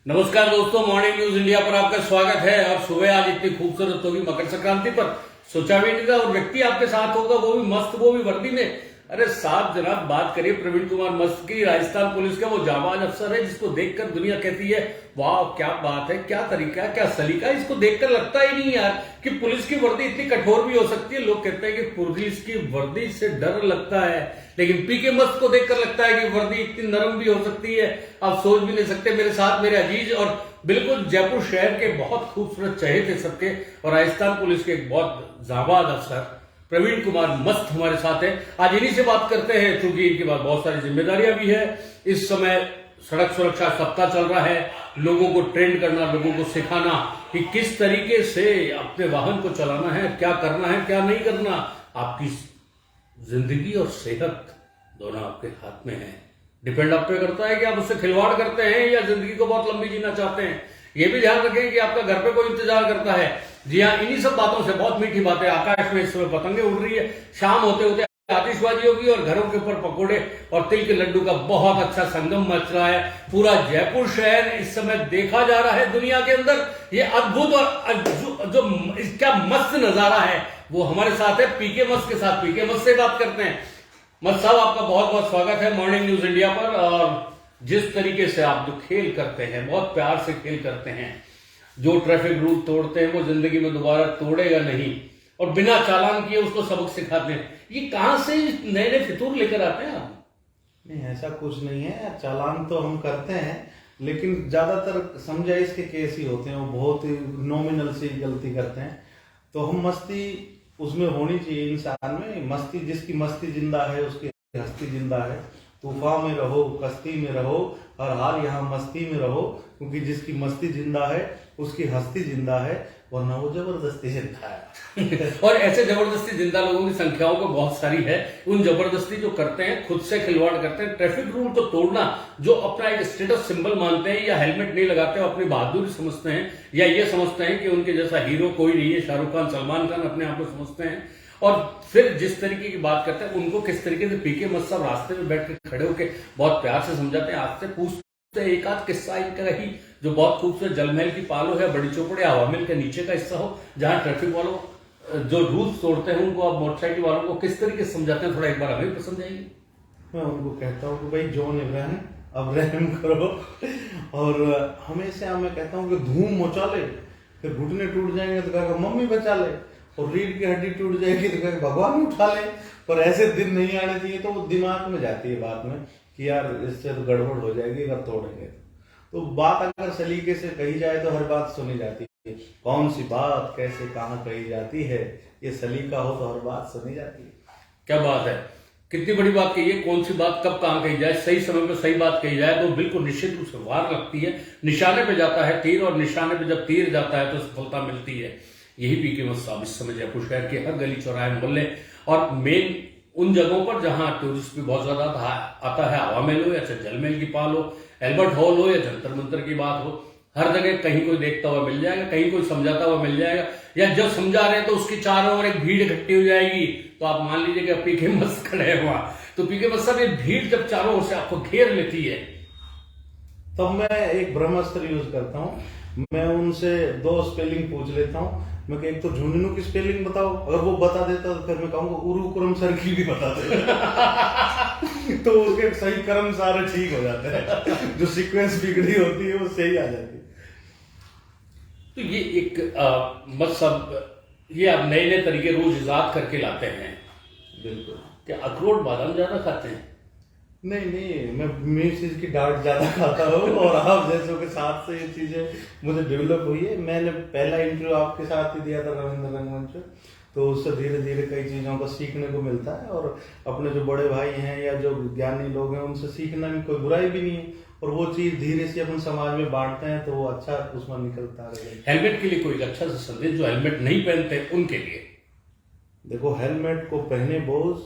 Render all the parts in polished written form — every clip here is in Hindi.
नमस्कार दोस्तों, मॉर्निंग न्यूज इंडिया पर आपका स्वागत है। और सुबह आज इतनी खूबसूरत होगी मकर संक्रांति पर, सोचा भी नहीं था। और व्यक्ति आपके साथ होगा, वो भी मस्त, वो भी वर्दी में। अरे साहब जनाब, बात करिए प्रवीण कुमार मस्त की। राजस्थान पुलिस का वो जाबाज अफसर है जिसको देखकर दुनिया कहती है वाह क्या बात है, क्या तरीका, क्या सलीका। इसको देखकर लगता ही नहीं यार कि पुलिस की वर्दी इतनी कठोर भी हो सकती है। लोग कहते हैं कि पुलिस की वर्दी से डर लगता है, लेकिन पीके मस्त को देखकर लगता है कि वर्दी इतनी नरम भी हो सकती है, आप सोच भी नहीं सकते। मेरे साथ मेरे अजीज और बिल्कुल जयपुर शहर के बहुत खूबसूरत चहेते सबके और राजस्थान पुलिस के एक बहुत जाबाज अफसर प्रवीण कुमार मस्त हमारे साथ है। आज इन्हीं से बात करते हैं, क्योंकि इनके पास बहुत सारी जिम्मेदारियां भी है। इस समय सड़क सुरक्षा सप्ताह चल रहा है, लोगों को ट्रेंड करना, लोगों को सिखाना कि किस तरीके से अपने वाहन को चलाना है, क्या करना है, क्या नहीं करना। आपकी जिंदगी और सेहत दोनों आपके हाथ में है। डिपेंड आप पे करता है कि आप उससे खिलवाड़ करते हैं या जिंदगी को बहुत लंबी जीना चाहते हैं। ये भी ध्यान रखें कि आपका घर पे कोई इंतजार करता है। जी हाँ, इन्हीं सब बातों से बहुत मीठी बातें। आकाश में इस समय पतंगे उड़ रही है, शाम होते होते आतिशबाजी होगी और घरों के ऊपर पकोड़े और तिल के लड्डू का बहुत अच्छा संगम मच रहा है। पूरा जयपुर शहर इस समय देखा जा रहा है दुनिया के अंदर। ये अद्भुत और जो क्या मस्त नजारा है वो हमारे साथ है पीके मस्त के साथ। पीके मस्त से बात करते हैं। मस्त साहब, आपका बहुत बहुत स्वागत है मॉर्निंग न्यूज इंडिया पर। और जिस तरीके से आप जो खेल करते हैं, बहुत प्यार से खेल करते हैं, जो ट्रैफिक रूल तोड़ते हैं वो जिंदगी में दोबारा तोड़ेगा नहीं, और बिना चालान किए उसको सबक सिखाते हैं। ये कहां से नए नए फितूर लेकर आते हैं आप? नहीं, ऐसा कुछ नहीं है। चालान तो हम करते हैं, लेकिन ज्यादातर समझाइश के केस ही होते हैं, वो बहुत ही नॉमिनल सी गलती करते हैं। तो हम मस्ती उसमें होनी चाहिए इंसान में। मस्ती, जिसकी मस्ती जिंदा है उसकी हस्ती जिंदा है। तूफान में रहो, कश्ती में रहो, हर हाल यहाँ मस्ती में रहो, क्योंकि जिसकी मस्ती जिंदा है उसकी हस्ती जिंदा है, वरना वो जबरदस्ती जिंदा है। और ऐसे जबरदस्ती जिंदा लोगों की संख्याओं को बहुत सारी है। उन जबरदस्ती जो करते हैं, खुद से खिलवाड़ करते हैं, ट्रैफिक रूल को तोड़ना, जो अपना एक स्टेटस सिंबल मानते हैं, या हेलमेट नहीं लगाते, अपनी बहादुरी समझते हैं, या ये समझते हैं कि उनके जैसा हीरो कोई नहीं है, शाहरुख खान, सलमान खान अपने आप को समझते हैं। और फिर जिस तरीके की बात करते हैं, उनको किस तरीके से पीके मस्त साहब रास्ते में बैठ के खड़े होकर बहुत प्यार से समझाते हैं, आपसे पूछते हैं एक आध किस्सा इनका ही जो बहुत खूबसूरत। जलमहल की पालो है, बड़ी चौपड़े, हवा महल के नीचे का हिस्सा हो, जहां ट्रैफिक वालों जो रूल्स तोड़ते हैं उनको आप मोटरसाइकिल वालों को किस तरीके से समझाते हैं, थोड़ा एक बार हमें पसंद जाएंगे। मैं उनको कहता हूँ कि भाई जॉन इब्राहिम, अब रहम करो। और हमेशा मैं कहता हूँ कि धूम मचा ले, फिर घुटने टूट जाएंगे तो कहेगा मम्मी बचा ले, और रीढ़ की हड्डी टूट जाएगी तो कहेगा भगवान उठा ले। पर ऐसे दिन नहीं आने चाहिए। तो वो दिमाग में जाती है बात में कि यार इससे तो गड़बड़ हो जाएगी अगर तोड़ेंगे। तो बात अगर सलीके से कही जाए तो हर बात सुनी जाती है। कौन सी बात कैसे कहाँ कही जाती है, ये सलीका हो तो हर बात सुनी जाती है। क्या बात है, कितनी बड़ी बात कही है। कौन सी बात कब कहां कही जाए, सही समय पर सही बात कही जाए तो बिल्कुल निश्चित रूप से वार लगती है। निशाने पे जाता है तीर, और निशाने पे जब तीर जाता है तो सफलता मिलती है। यही पीके मस्त साहब इस समय जयपुर शहर के हर गली चौराहे मोहल्ले और मेन उन जगहों पर जहां टूरिस्ट भी बहुत ज्यादा आता है, हवा महल हो या जलमहल की पाल हो, एल्बर्ट हॉल हो या जंतर मंतर की बात हो, हर जगह कहीं कोई देखता हुआ मिल जाएगा, कहीं कोई समझाता हुआ मिल जाएगा, या जब समझा रहे हैं तो उसकी चारों ओर एक भीड़ इकट्ठी हो जाएगी। तो आप मान लीजिए कि पीके मस्त खड़े हैं वहां, तो पीके मस्त साहब ये भीड़ जब चारों ओर से आपको घेर लेती है तो मैं एक ब्रह्मास्त्र यूज करता हूँ। मैं उनसे दो स्पेलिंग पूछ लेता हूँ। मैं एक तो झुंझुनू की स्पेलिंग बताओ, अगर वो बता देता तो फिर मैं कहूँगा उरुक्रम सर की भी बता दे। तो उसके सही कर्म सारे ठीक हो जाते हैं, जो सीक्वेंस बिगड़ी होती है वो सही आ जाती है। तो ये एक मतलब ये आप नए नए तरीके रोज इजाद करके लाते हैं। बिल्कुल। क्या अखरोट बादाम ज्यादा खाते हैं? नहीं नहीं, मैं मिर्च की डांट ज्यादा खाता हूँ, और आप जैसों के साथ से ये चीजें मुझे डेवलप हुई है। मैंने पहला इंटरव्यू आपके साथ ही दिया था रविंद्र रंगमंच पे, तो उससे धीरे धीरे कई चीजों को सीखने को मिलता है। और अपने जो बड़े भाई हैं या जो ज्ञानी लोग हैं उनसे सीखना में कोई बुराई भी नहीं है, और वो चीज धीरे से अपन समाज में बांटते हैं तो वो अच्छा उसमें निकलता है। हेलमेट के लिए कोई अच्छा सा संदेश जो हेलमेट नहीं पहनते उनके लिए? देखो, हेलमेट को पहने बोझ,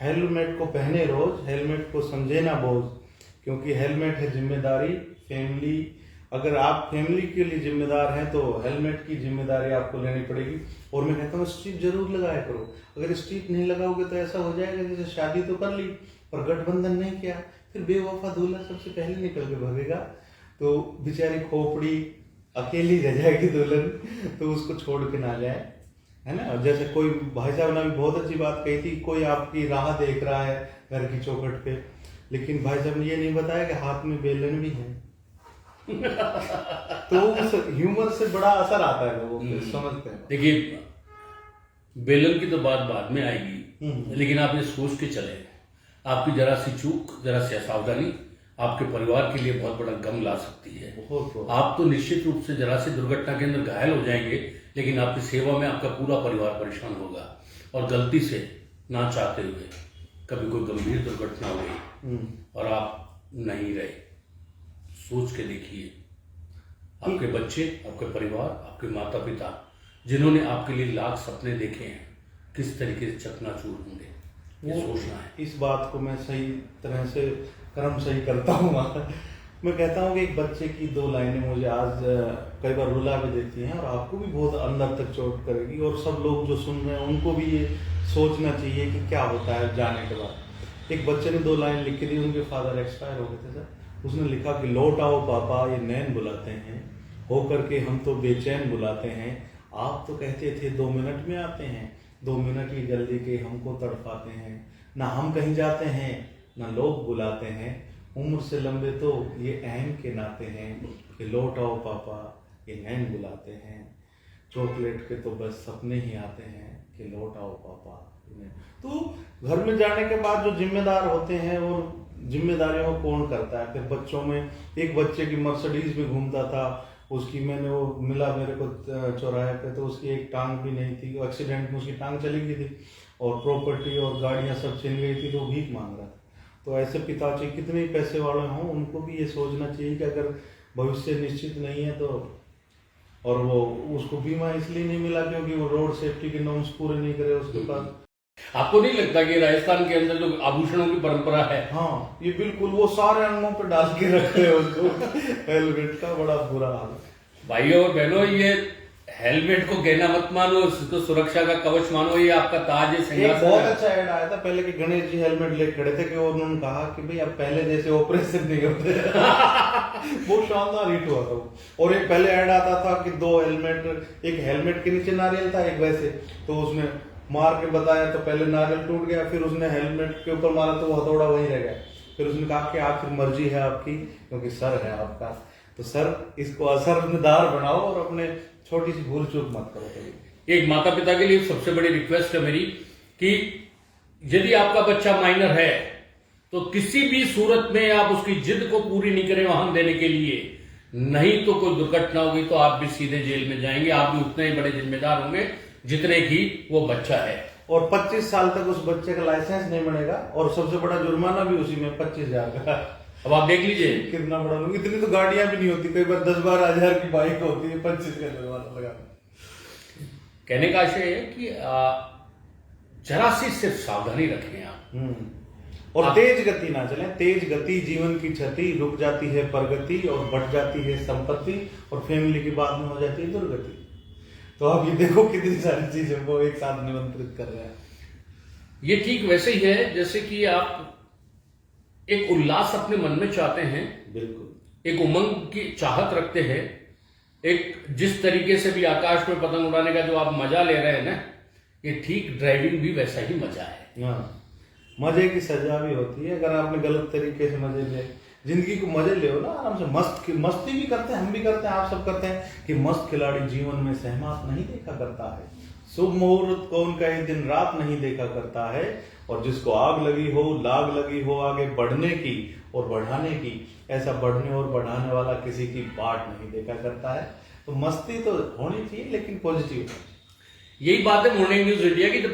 हेलमेट को पहने रोज, हेलमेट को समझे ना बोझ, क्योंकि हेलमेट है जिम्मेदारी। फैमिली, अगर आप फैमिली के लिए जिम्मेदार हैं तो हेलमेट की जिम्मेदारी आपको लेनी पड़ेगी। और मैं कहता हूँ स्ट्रिप जरूर लगाया करो। अगर स्ट्रिप नहीं लगाओगे तो ऐसा हो जाएगा जैसे शादी तो कर ली पर गठबंधन नहीं किया, फिर बेवफा दूल्हा सबसे पहले निकल के भागेगा। तो बेचारी खोपड़ी अकेली रह जाएगी दुल्हन, तो उसको छोड़ के ना जाए, है ना। जैसे कोई भाई साहब ने भी बहुत अच्छी बात कही थी, कोई आपकी राह देख रहा है घर की चौखट पे, लेकिन भाई साहब ने ये नहीं बताया कि हाथ में बेलन भी है। तो उस ह्यूमर से बड़ा असर आता है लोगों पे, समझते हैं। देखिए, बेलन की तो बात बाद में आएगी, लेकिन आप ये सोच के चले, आपकी जरा सी चूक, जरा सी असावधानी आपके परिवार के लिए बहुत बड़ा गम ला सकती है। आप तो निश्चित रूप से जरा सी दुर्घटना के अंदर घायल हो जाएंगे, लेकिन आपकी सेवा में आपका पूरा परिवार परेशान होगा। और गलती से ना चाहते हुए कभी कोई गंभीर दुर्घटना हो गई और आप नहीं रहे, सोच के देखिए, आपके बच्चे, आपके परिवार, आपके माता पिता जिन्होंने आपके लिए लाख सपने देखे हैं, किस तरीके से चकनाचूर होंगे, ये सोचना है। इस बात को मैं सही तरह से कर्म सही करता हूँ। मैं कहता हूँ कि एक बच्चे की 2 लाइनें मुझे आज कई बार रुला भी देती हैं और आपको भी बहुत अंदर तक चोट करेगी, और सब लोग जो सुन रहे हैं उनको भी ये सोचना चाहिए कि क्या होता है जाने के बाद। एक बच्चे ने 2 लाइन लिखी थी, उनके फादर एक्सपायर हो गए थे सर। उसने लिखा कि लौट आओ पापा, ये नैन बुलाते हैं, हो करके हम तो बेचैन बुलाते हैं। आप तो कहते थे 2 मिनट में आते हैं, 2 मिनट ही जल्दी के हमको तड़पाते हैं। ना हम कहीं जाते हैं, ना लोग बुलाते हैं, उम्र से लंबे तो ये अहम के नाते हैं कि लौट आओ पापा, ये नैन बुलाते हैं। चॉकलेट के तो बस सपने ही आते हैं कि लौट आओ पापा। तो घर में जाने के बाद जो जिम्मेदार होते हैं, और जिम्मेदारियों को कौन करता है। फिर बच्चों में एक बच्चे की मर्सिडीज में घूमता था, उसकी मैंने वो मिला मेरे को चौराहे पे, तो उसकी एक टांग भी नहीं थी, एक्सीडेंट में उसकी टांग चली गई थी और प्रॉपर्टी और गाड़ियां सब छिन गई थी, तो वो भीख मांग रहा था। तो ऐसे पिताजी कितने ही पैसे वाले हों, उनको भी ये सोचना चाहिए कि अगर भविष्य निश्चित नहीं है तो, और वो उसको बीमा इसलिए नहीं मिला क्योंकि वो रोड सेफ्टी के नॉर्म्स पूरे नहीं करे उसके पास। आपको नहीं लगता कि राजस्थान के अंदर जो आभूषणों की परंपरा है, हाँ ये बिल्कुल, वो सारे अंगों पे डाल के रखते हैं उसको, हेलमेट का बड़ा बुरा हाल है। भाइयों और बहनों, ये हेलमेट को कहना मत मानो, इसको सुरक्षा का कवच मानो, ये आपका ताज है, एक सिंहासन बहुत है। अच्छा ऐड आया था पहले कि गणेश जी हेलमेट ले खड़े थे कि उन्होंने कहा कि भाई अब पहले जैसे ऑपरेशन नहीं होते। वो शानदार हिट हुआ था वो। और एक पहले ऐड आता था कि 2 हेलमेट, एक हेलमेट के नीचे नारियल था, एक वैसे, तो उसने मार के बताया तो पहले नारियल टूट गया, फिर उसने हेलमेट के ऊपर मारा तो वो हथौड़ा वहीं रह गया। फिर उसने कहा कि आखिर मर्जी है आपकी, क्योंकि सर है आपका, तो सर इसको असरदार बनाओ और अपने छोटी सी भूल चूक मत करो कभी। एक माता पिता के लिए सबसे बड़ी रिक्वेस्ट है मेरी कि यदि आपका बच्चा माइनर है तो किसी भी सूरत में आप उसकी जिद को पूरी नहीं करें वाहन देने के लिए, नहीं तो कोई दुर्घटना होगी तो आप भी सीधे जेल में जाएंगे। आप भी उतने ही बड़े जिम्मेदार होंगे जितने की वो बच्चा है। और 25 साल तक उस बच्चे का लाइसेंस नहीं बनेगा, और सबसे बड़ा जुर्माना भी उसी में 25,000 का। अब आप देख लीजिए कितना बड़ा लोग, इतनी तो गाड़ियां भी नहीं होती, कई बार 10-12 हजार की बाइक होती है, 25 का जुर्माना लगा। कहने का आशय है कि जरा सी सिर्फ सावधानी रखें आप। और तेज गति ना चलें। तेज गति जीवन की क्षति, रुक जाती है प्रगति और बढ़ जाती है संपत्ति, और फैमिली की बाद में हो जाती है दुर्गति। तो आप ये देखो कितनी सारी चीजों को एक साथ निमंत्रित कर रहे हैं। ये ठीक वैसे ही है जैसे कि आप एक उल्लास अपने मन में चाहते हैं, बिल्कुल एक उमंग की चाहत रखते हैं, एक जिस तरीके से भी आकाश में पतंग उड़ाने का जो आप मजा ले रहे हैं ना, ये ठीक ड्राइविंग भी वैसा ही मजा है। हाँ, मजे की सजा भी होती है अगर आपने गलत तरीके से मजे ले। जिंदगी को मजे ले ना आराम से, मस्ती भी करते हैं, हम भी करते हैं, आप सब करते हैं, कि मस्त खिलाड़ी जीवन में सहमात नहीं देखा करता है, शुभ मुहूर्त को उनका एक दिन रात नहीं देखा करता है, और जिसको आग लगी हो, लाग लगी हो आगे बढ़ने की और बढ़ाने की, ऐसा बढ़ने और बढ़ाने वाला किसी की बाट नहीं देखा करता है। तो मस्ती तो होनी चाहिए, लेकिन पॉजिटिव। यही बात है मॉर्निंग न्यूज इंडिया की। तो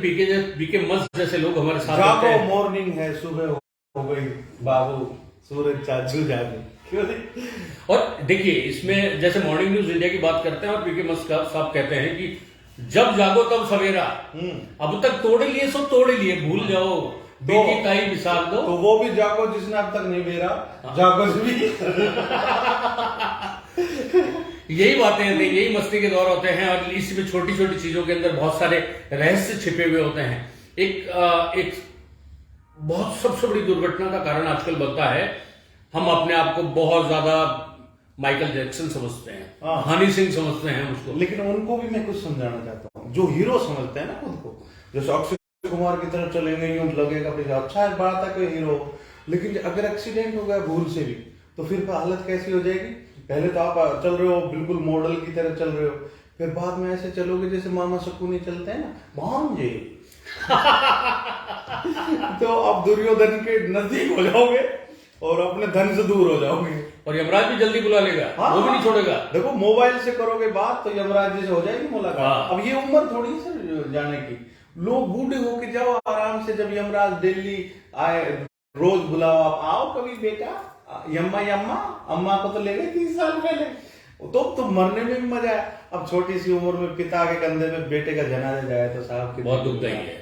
पीके मस्त जैसे लोग हमारे साथ जागो मॉर्निंग है, सुबह हो गई बाबू, सूरज चाचू जागे, क्यों नहीं? और देखिए इसमें जैसे मॉर्निंग न्यूज इंडिया की बात करते हैं और पीके मस्त साहब कहते हैं कि जब जागो तब सवेरा, अब तक तोड़ लिए सो तोड़ लिए, भूल जाओ बेटी ताई विसार दो। तो वो भी जागो जिसने अब तक नहीं बेरा, जागो भी। यही बातें हैं, यही मस्ती के दौर होते हैं, और इसमें छोटी छोटी चीजों के अंदर बहुत सारे रहस्य छिपे हुए होते हैं। एक बहुत सबसे बड़ी दुर्घटना का कारण आजकल बनता है, हम अपने आप को बहुत ज्यादा माइकल जैक्सन समझते हैं, हाँ। हनी सिंह समझते हैं उसको। लेकिन उनको भी मैं कुछ समझाना चाहता हूँ, जो हीरो समझते हैं ना खुद को, जैसे अक्षय कुमार की तरफ चलेंगे यूं लगेगा फिर अच्छा है, बात है कोई हीरो, लेकिन अगर एक्सीडेंट हो गया भूल से भी तो फिर हालत कैसी हो जाएगी। पहले तो आप चल रहे हो बिल्कुल मॉडल की तरह चल रहे हो, फिर बाद में ऐसे चलोगे जैसे मामा शकुनी चलते हैं ना, भांजे तो आप दुर्योधन के नजदीक हो जाओगे और अपने धन से दूर हो जाओगे। और यमराज भी जल्दी बुला लेगा, हाँ, वो भी नहीं छोड़ेगा। देखो मोबाइल से करोगे बात तो यमराज जी से हो जाएगी मुलाकात। हाँ। अब ये उम्र थोड़ी है सर जाने की, लोग बूढ़े होके जाओ आराम से, जब यमराज दिल्ली आए रोज बुलाओ, आप आओ कभी बेटा, यम्मा यम्मा, अम्मा को तो ले गए 30 साल पहले, तो मरने में भी मजा है। अब छोटी सी उम्र में पिता के कंधे में बेटे का जनाजा जाए तो साहब की बहुत दुखदाई है।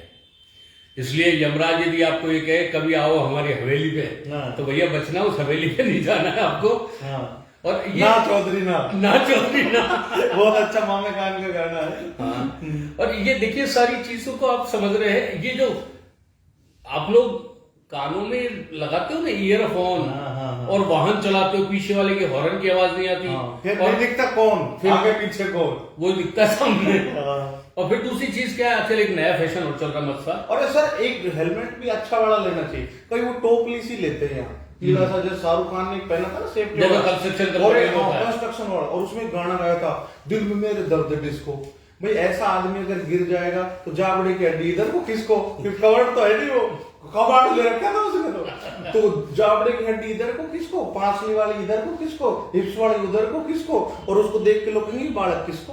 इसलिए यमराज यदि आपको ये कहे कभी आओ हमारी हवेली पे, हाँ। तो भैया बचना, उस हवेली पे नहीं जाना है आपको। हाँ। और ये ना चौधरी ना ना चौधरी ना बहुत अच्छा मामे खान का गाना है। हाँ। और ये देखिए सारी चीजों को आप समझ रहे हैं, ये जो आप लोग कानों में लगाते हो ना ईयरफोन, हाँ, हाँ, हाँ। और वाहन चलाते हो, पीछे वाले के हॉर्न की आवाज नहीं आती, फिर और नहीं दिखता कौन, फिर आगे पीछे कौन, वो दिखता है सामने। हाँ। और फिर दूसरी चीज क्या है, आजकल एक नया फैशन और चल रहा मत सा, और सर एक हेलमेट भी अच्छा वाला लेना चाहिए, कहीं वो टोपली सी लेते हैं यहाँ पीला सा, जैसे शाहरुख खान ने पहना था ना सेफ्टी जब वाला, कंस्ट्रक्शन और का होता है। कंस्ट्रक्शन वाला, और उसमें गाना गाया था दिल में मेरे दर्द डिस्को। भाई ऐसा आदमी अगर गिर जाएगा तो जाबड़े की हड्डी इधर को किसको, फिर कवर तो है नहीं, वो कबाड़ ले रखा था उसने, तो जाबड़े की हड्डी इधर को किसको, पांसली वाली इधर को किसको, हिप्स वाली उधर को किसको, और उसको देख के लोग कहेंगे बालक किसको,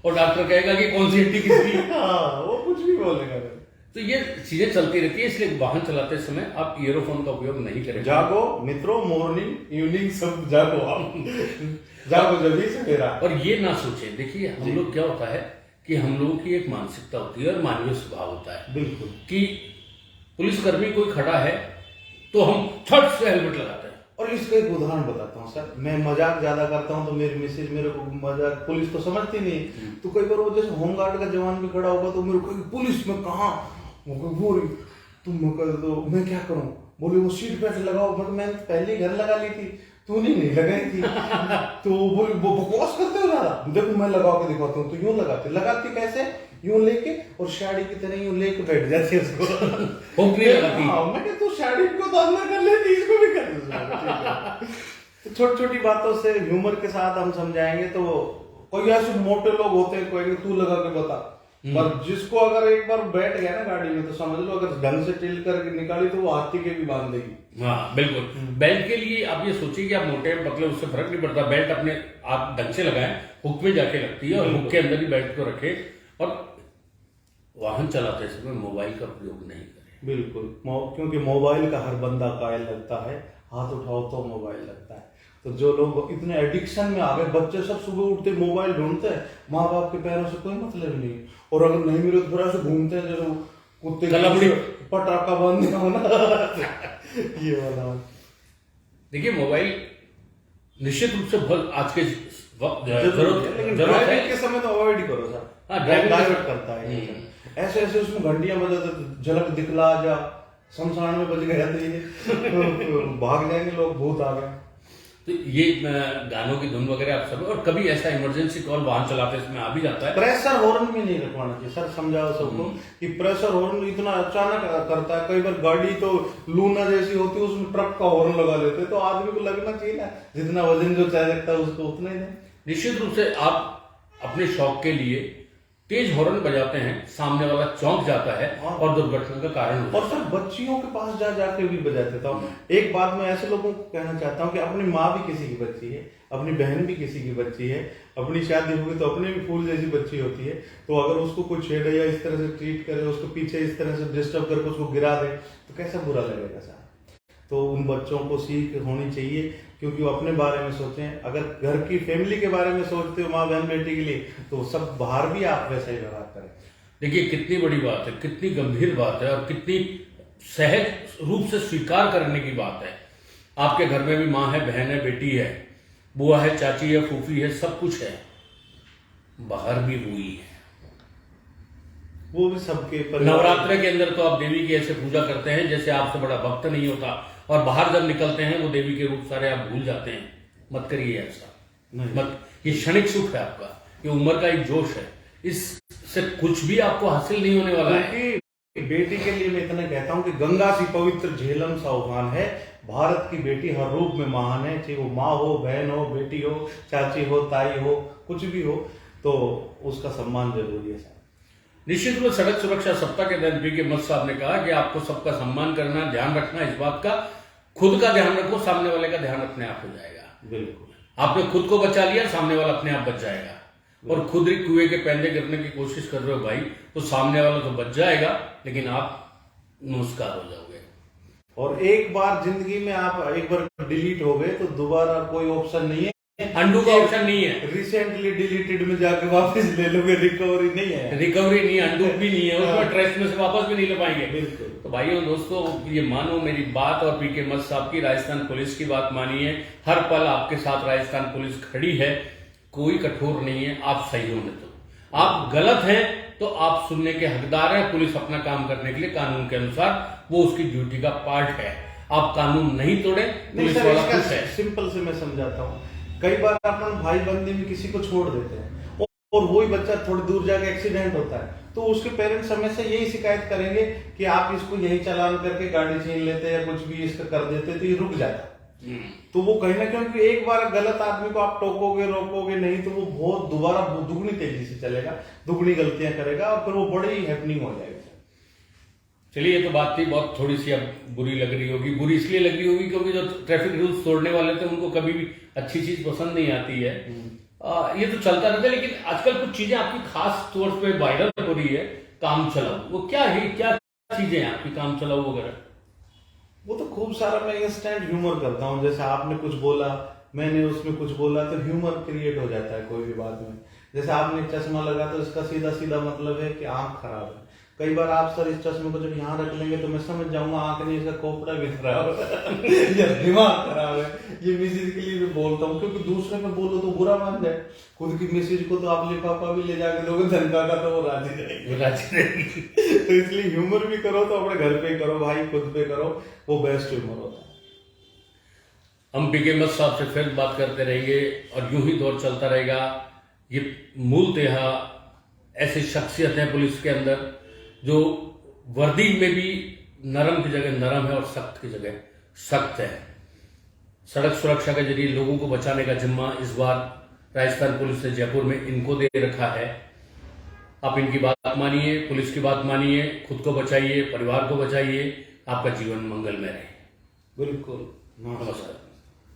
और डॉक्टर कहेगा कि कौन सी हड्डी किसकी। हाँ वो कुछ भी बोलेगा। तो ये चीजें चलती रहती है, इसलिए वाहन चलाते समय आप ईयरफोन का उपयोग नहीं करें। जागो मित्रों, मॉर्निंग इवनिंग सब जागो आप जागो जब भी सवेरा। और ये ना सोचें, देखिए हम लोग क्या होता है कि हम लोगों की एक मानसिकता होती है और मानवीय स्वभाव होता है बिल्कुल कि पुलिसकर्मी कोई खड़ा है तो हम छट से हेलमेट लगाते हैं। और इसका एक उदाहरण बताता हूँ सर, मैं मजाक ज्यादा करता हूँ तो मेरी मिसेज मेरे को मजाक, पुलिस तो समझती नहीं, तो कई बार वो जैसे होमगार्ड का जवान भी खड़ा होगा तो मेरे को पुलिस में कहा, तुम तो मैं क्या करूं, बोले वो सीट बेल्ट लगाओ, मतलब मैं पहले घर लगा ली थी, तूने नहीं लगाई थी तो बोले वो बकवास करते हो ज्यादा, देखो मैं लगा के दिखाता हूँ, तो यूं लगाती कैसे, यूं लेके और साड़ी की तरह यूं लेके बैठ जाती है उसको हुक नहीं लगाती। हाँ, मैं कहता हूँ साड़ी को तो अंदर कर लेती, इसको भी कर दे। तो छोटी छोटी बातों से ह्यूमर के साथ हम समझाएंगे तो कोई ऐसे मोटे लोग होते हैं, कोई तू लगा के बता, पर जिसको अगर एक बार बैठ गया ना गाड़ी में तो समझ लो अगर ढंग से टिल करके निकाली तो वो हाथी के भी बांध देगी। हाँ बिल्कुल। बेल्ट के लिए आप ये सोचिए कि आप मोटे पतले उससे फर्क नहीं पड़ता, बेल्ट अपने आप ढंग से लगाएं, हुक में जाके लगती है और हुक के अंदर ही बेल्ट को रखे, और वाहन चलाते समय मोबाइल का प्रयोग नहीं करें। बिल्कुल, क्योंकि मोबाइल का हर बंदा कायल लगता है, हाथ उठाओ तो मोबाइल लगता है। तो जो लोग इतने एडिक्शन में आ गए, बच्चे सब सुबह उठते मोबाइल ढूंढते हैं, माँ बाप के पैरों से कोई मतलब नहीं, और अगर नहीं मिले तो फिर से घूमते हैं जैसे कुत्ते पटाखा बंद होना ये वाला। देखिए मोबाइल निश्चित रूप से बहुत आज के वक्त जरूरत है, लेकिन ड्राइविंग के समय तो अवॉइड ही करो सर। हाँ, ड्राइविंग डाइवर्ट करता है ऐसे ऐसे, उसमें घंटियां बजाते, झलक दिखला जा, शमशान में बज गया तो भाग जाएंगे लोग, भूत आ गए। तो ये गानों की धुन वगैरह आप सब, और कभी ऐसा इमरजेंसी कॉल वाहन चलाते समय आ भी जाता है। प्रेशर हॉर्न भी नहीं रखवाना चाहिए सर, समझाओ सबको कि प्रेशर हॉर्न इतना अचानक करता है, कई बार गाड़ी तो लूना जैसी होती है उसमें ट्रक का हॉर्न लगा लेते हैं, तो आदमी को लगना चाहिए ना जितना वजन जो चाहे लगता है उसको उतना ही दें। निश्चित रूप से आप अपने शौक के लिए तेज हॉर्न बजाते हैं, सामने वाला चौंक जाता है और दुर्घटना का कारण होता है। और सर बच्चियों के पास जा जाके भी बजाते था। एक बात मैं ऐसे लोगों को कहना चाहता हूँ कि अपनी माँ भी किसी की बच्ची है, अपनी बहन भी किसी की बच्ची है, अपनी शादी होगी तो अपने भी फूल जैसी बच्ची होती है, तो अगर उसको कोई छेड़े या इस तरह से ट्रीट करे, उसको पीछे इस तरह से डिस्टर्ब करके उसको गिरा दे तो कैसा बुरा लगेगा सर। तो उन बच्चों को सीख होनी चाहिए, क्योंकि वो अपने बारे में सोचें। अगर घर की फैमिली के बारे में सोचते हो माँ बहन बेटी के लिए, तो सब बाहर भी आप वैसा ही व्यवहार करें। देखिए कितनी बड़ी बात है, कितनी गंभीर बात है, और कितनी सहज रूप से स्वीकार करने की बात है। आपके घर में भी माँ है, बहन है, बेटी है, बुआ है, चाची है, फूफी है, सब कुछ है, बाहर भी हुई है। वो भी सबके नवरात्र के अंदर तो आप देवी की ऐसे पूजा करते हैं जैसे आपसे बड़ा भक्त नहीं होता, और बाहर जब निकलते हैं वो देवी के रूप सारे आप भूल जाते हैं। मत करिए ऐसा। नहीं। मत ये क्षणिक सुख है आपका, ये उम्र का एक जोश है, इससे कुछ भी आपको हासिल नहीं होने वाला है। क्योंकि बेटी के लिए मैं इतना कहता हूँ कि गंगा सी पवित्र झेलम सा उफान है। भारत की बेटी हर रूप में महान है, चाहे वो माँ हो, बहन हो, बेटी हो, चाची हो, ताई हो, कुछ भी हो, तो उसका सम्मान जरूरी है साहब। निश्चित रूप से सड़क सुरक्षा सप्ताह के तहत पीके मत साहब ने कहा कि आपको सबका सम्मान करना, ध्यान रखना, इस बात का खुद का ध्यान रखो, सामने वाले का ध्यान अपने आप हो जाएगा। बिल्कुल, आपने खुद को बचा लिया, सामने वाला अपने आप बच जाएगा। और खुद ही कुएं के पैंदे गिरने की कोशिश कर रहे हो भाई, तो सामने वाला तो बच जाएगा, लेकिन आप नमस्कार हो जाओगे। और एक बार जिंदगी में आप एक बार डिलीट हो गए तो दोबारा कोई ऑप्शन नहीं है, अंडू का ऑप्शन नहीं है, रिसेंटली डिलीटेड में जाके वापस ले लोगे, रिकवरी नहीं है। रिकवरी नहीं है, अंडू भी नहीं है, उसमें ट्रेस में से वापस भी नहीं ले पाएंगे। बिल्कुल। तो भाइयों दोस्तों, ये मानो मेरी बात और पीके मत साहब की, राजस्थान पुलिस की बात मानिए। हर पल आपके साथ राजस्थान पुलिस खड़ी है, कोई कठोर नहीं है। आप सही होने दो, आप गलत हैं तो आप सुनने के हकदार हैं। पुलिस अपना काम करने के लिए कानून के अनुसार, वो उसकी ड्यूटी का पार्ट है। आप कानून नहीं तोड़े, पुलिस वाला खुश है। सिंपल से मैं समझाता हूँ, कई बार अपन भाई बंदी में किसी को छोड़ देते हैं और वही बच्चा थोड़ी दूर जाके एक्सीडेंट होता है, तो उसके पेरेंट्स हमेशा यही शिकायत करेंगे कि आप इसको यही चालान करके गाड़ी छीन लेते या कुछ भी इसका कर देते तो ये रुक जाता। तो वो कहीं ना कहीं एक बार गलत आदमी को आप टोकोगे, रोकोगे नहीं, तो वो बहुत दोबारा दुगनी तेजी से चलेगा, दुगनी गलतियां करेगा और फिर वो बड़ी हैपनिंग हो जाएगी। चलिए, ये तो बात थी, बहुत थोड़ी सी अब बुरी लग रही होगी। बुरी इसलिए लग रही होगी क्योंकि जो ट्रैफिक रूल्स तोड़ने वाले थे उनको कभी भी अच्छी चीज पसंद नहीं आती है। ये तो चलता रहता है, लेकिन आजकल कुछ चीजें आपकी खास तौर पे वायरल हो रही है, काम चलाओ। वो क्या है, क्या चीजें हैं आपकी काम चलाओ वगैरह? वो तो खूब सारा मैं इंस्टेंट ह्यूमर करता हूँ। जैसे आपने कुछ बोला, मैंने उसमें कुछ बोला, तो ह्यूमर क्रिएट हो जाता है कोई भी बात में। जैसे आपने चश्मा लगा तो इसका सीधा सीधा मतलब है कि आंख खराब है। कई बार आप सर इस चश्मे को जब यहाँ रख लेंगे तो मैं समझ जाऊंगा आंख नहीं, इसका खोपड़ा भी खराब है या दिमाग खराब है। ये मैसेज के लिए भी बोलता हूँ, क्योंकि दूसरे में बोलो तो बुरा मान जाए, खुद की मैसेज को तो आप लिफाफा भी ले जाके दोगे धनका का, तो वो राजी रहेगी। तो इसलिए ह्यूमर भी करो तो अपने घर पे करो भाई, खुद पे करो, वो बेस्ट ह्यूमर होता है। हम पीके मत साहब से फिर बात करते रहेंगे और यूं ही दौर चलता रहेगा। ये मूलतः ऐसी शख्सियत है पुलिस के अंदर जो वर्दी में भी नरम की जगह नरम है और सख्त की जगह सख्त है। सड़क सुरक्षा के जरिए लोगों को बचाने का जिम्मा इस बार राजस्थान पुलिस ने जयपुर में इनको दे रखा है। आप इनकी बात मानिए, पुलिस की बात मानिए, खुद को बचाइए, परिवार को बचाइए, आपका जीवन मंगलमय रहे। बिल्कुल। नमस्कार।